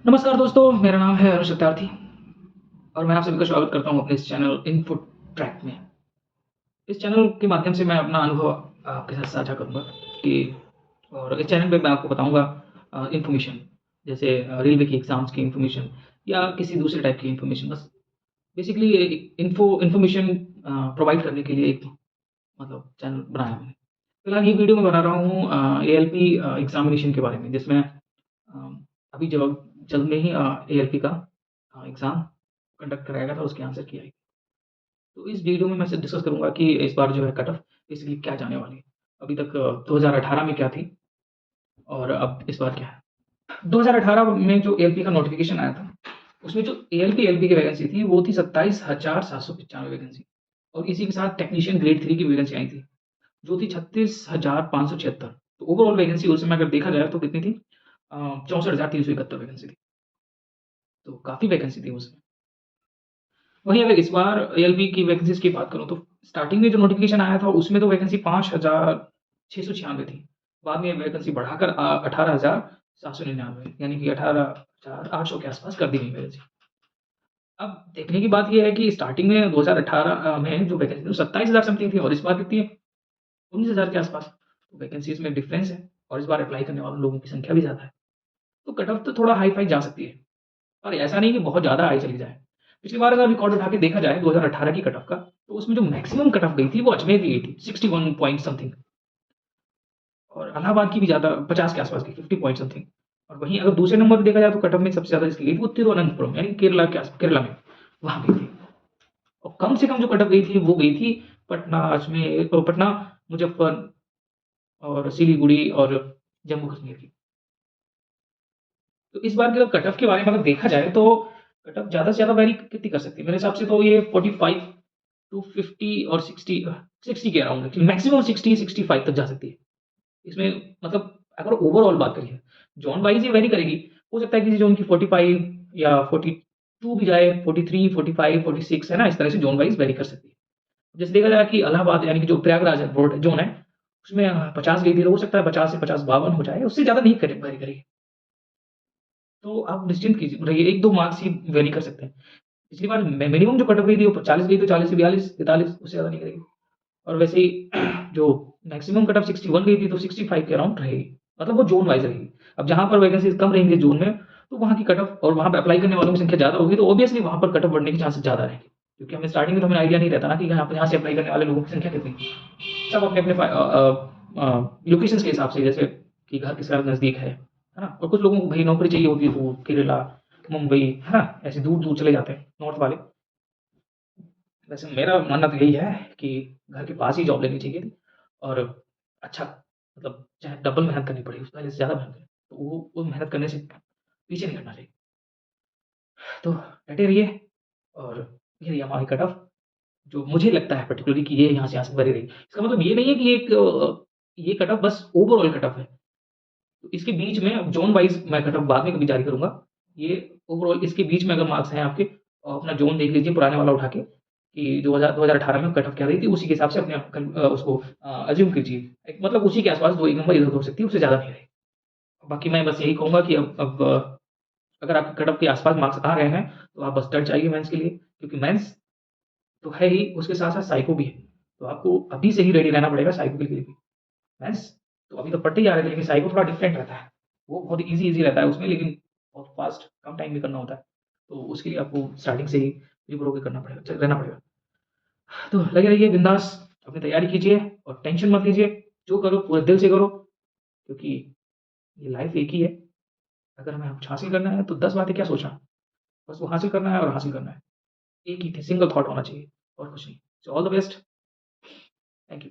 नमस्कार दोस्तों, मेरा नाम है अरुण सत्यार्थी और मैं आप सभी का स्वागत करता हूँ अपने इस चैनल इनफो ट्रैक में। इस चैनल के माध्यम से मैं अपना अनुभव आपके साथ साझा करूँगा कि और इस चैनल पे मैं आपको बताऊँगा इन्फॉर्मेशन जैसे रेलवे की एग्ज़ाम्स की इन्फॉर्मेशन या किसी दूसरे टाइप की इन्फॉर्मेशन बस बेसिकली इन्फॉर्मेशन प्रोवाइड करने के लिए एक मतलब चैनल बनाया मैंने। फिलहाल ये वीडियो मैं बना रहा हूँ एएलपी एग्ज़ामिनेशन के बारे में जिसमें अभी जल्द में ही एएलपी का एग्ज़ाम कंडक्ट कराया गया था, उसकी आंसर की आई। तो इस वीडियो में मैं सिर्फ डिस्कस करूँगा कि इस बार जो है कट ऑफ बेसिकली क्या जाने वाली है। अभी तक 2018 में क्या थी और अब इस बार क्या है। 2018 में जो एएलपी का नोटिफ़िकेशन आया था, उसमें जो एएलपी की वैकेंसी थी, वो थी 27,795 वैकेंसी और इसी के साथ टेक्नीशियन ग्रेड 3 की वैकेंसी आई थी, जो थी 36,576। तो ओवरऑल वैकेंसी उस समय अगर देखा जाए तो कितनी थी? 64,371 वैकेंसी थी। तो काफ़ी वैकेंसी थी उसमें। वहीं अगर इस बार एएलपी की वैकेंसीज़ की बात करूँ तो स्टार्टिंग में जो नोटिफ़िकेशन आया था उसमें तो वैकेंसी 5,696 थी। बाद में वैकेंसी बढ़ाकर 18,799 यानी कि 18,800 के आस-पास कर दी गई वैकेंसी। अब देखने की बात ये है कि स्टार्टिंग में 2018 में जो वैकेंसी थी 27,000 समथिंग थी और इस बार कितनी है? 19,000 के आस-पास। तो वैकेंसीज़ में डिफरेंस है और इस बार अप्लाई करने वाले लोगों की संख्या भी ज़्यादा है। तो कट ऑफ तो थोड़ा हाई-फाई जा सकती है। और ऐसा नहीं कि बहुत ज़्यादा हाई चली जाए। पिछली बार अगर रिकॉर्ड उठा के देखा जाए 2018 की कट ऑफ का, तो उसमें जो मैक्सिमम कट ऑफ गई थी वो अजमेर की गई थी 61 पॉइंट समथिंग और इलाहाबाद की भी ज़्यादा 50 के आस-पास की 50 पॉइंट समथिंग और वहीं अगर दूसरे नंबर पे देखा जाए तो कट ऑफ में सबसे ज़्यादा जिसकी गई थी वो तिरुवनंतपुरम यानी केरला में, वहाँ गई थी। और कम से कम जो कट ऑफ गई थी वो गई थी पटना, मुज़फ्फर और सिलीगुड़ी और जम्मू कश्मीर की। तो इस बार के कट ऑफ के बारे में अगर देखा जाए तो कट ऑफ ज़्यादा से ज़्यादा वैरी कितनी कर सकती है? मेरे हिसाब से तो ये 45 टू 50 और 60 के अराउंड मैक्सिमम 60-65 तक जा सकती है। इसमें मतलब अगर ओवरऑल बात करें, ज़ोन वाइज़ ये वैरी करेगी। हो सकता है किसी ज़ोन की 45 या 42 भी जाए, 43, 45, 46 है ना? इस तरह से ज़ोन वाइज़ वैरी कर सकती है। जैसे देखा जाए कि इलाहाबाद यानी कि जो प्रयागराज है बोर्ड ज़ोन है, उसमें 50 गई थी तो हो सकता है 50 से 50-52 हो जाए, उससे ज़्यादा नहीं वैरी करेगी। तो आप निश्चिंत कीजिए रहिए 1-2 मार्क्स ही वेरी कर सकते हैं। पिछली बार मिनिमम जो कट ऑफ गई थी वो 40 गई तो 40 से 42, 43 उससे ज़्यादा नहीं करेगी। और वैसे ही जो मैक्सिमम कट ऑफ 61 गई थी तो 65 के अराउंड रहेगी। मतलब वो ज़ोन वाइज़ रहेगी। अब जहाँ पर वैकेंसीज़ कम रहेंगे ज़ोन में, तो वहाँ की कट ऑफ और वहाँ पे अप्लाई करने वालों की संख्या ज़्यादा होगी तो ऑब्वियसली वहाँ पर कट ऑफ बढ़ने के चांसेस ज़्यादा रहेंगे। क्योंकि हमें स्टार्टिंग में तो हमें आइडिया नहीं रहता ना कि यहाँ से अप्लाई करने वाले लोगों की संख्या कितनी है। सब अपने-अपने लोकेशंस के हिसाब से जैसे कि घर किसका नज़दीक है ना? और कुछ लोगों को भई नौकरी चाहिए होती है तो वो केरला, मुंबई, है ना? ऐसे दूर-दूर चले जाते हैं नॉर्थ वाले। वैसे मेरा मानना तो यही है कि घर के पास ही जॉब लेनी चाहिए थी और अच्छा मतलब चाहे डबल मेहनत करनी पड़े, उस पहले से ज़्यादा मेहनत करें, तो वो मेहनत करने से पीछे नहीं हटना चाहिए। तो डटे रहिए और ये रही हमारी कट ऑफ जो मुझे लगता है पर्टिकुलरली कि ये यहाँ से भरी रही। इसका मतलब ये नहीं है कि ये कट ऑफ बस ओवरऑल कट ऑफ है। तो इसके बीच में अब ज़ोन वाइज़ मैं कट ऑफ बाद में कभी जारी करूँगा। ये ओवरऑल इसके बीच में अगर मार्क्स हैं आपके अपना ज़ोन देख लीजिए पुराने वाला उठा के कि 2018 में कट ऑफ क्या रही थी, उसी के हिसाब से अपने आप उसको अज़्यूम कीजिए। एक मतलब उसी के आस-पास 2-1 नंबर इधर-उधर हो सकती है, उससे ज़्यादा नहीं रहेगी। बाकी मैं बस यही कहूँगा कि अब अगर आपके कट ऑफ के आस-पास मार्क्स आ रहे हैं, तो आप बस डट जाइए मेंस के लिए क्योंकि मेंस तो है ही, उसके साथ-साथ साइको भी है। तो आपको अभी से ही रेडी रहना पड़ेगा साइको के लिए भी। मैथ्स तो अभी तो पढ़ते ही आ रहे थे, लेकिन साइको थोड़ा डिफरेंट रहता है। वो बहुत ईज़ी रहता है उसमें लेकिन बहुत फ़ास्ट कम टाइम में करना होता है। तो उसके लिए आपको स्टार्टिंग से ही प्रिपेयर होके करना पड़ेगा रहना पड़ेगा। तो लगे रहिए बिंदास, अपनी तैयारी कीजिए और टेंशन मत लीजिए। जो करो पूरे दिल से करो क्योंकि ये लाइफ़ एक ही है। अगर हमें कुछ हासिल करना है तो 10 बातें क्या सोचना, बस वो हासिल करना है और हासिल करना है। एक ही थी सिंगल थॉट होना चाहिए और कुछ नहीं। So all the best. Thank you.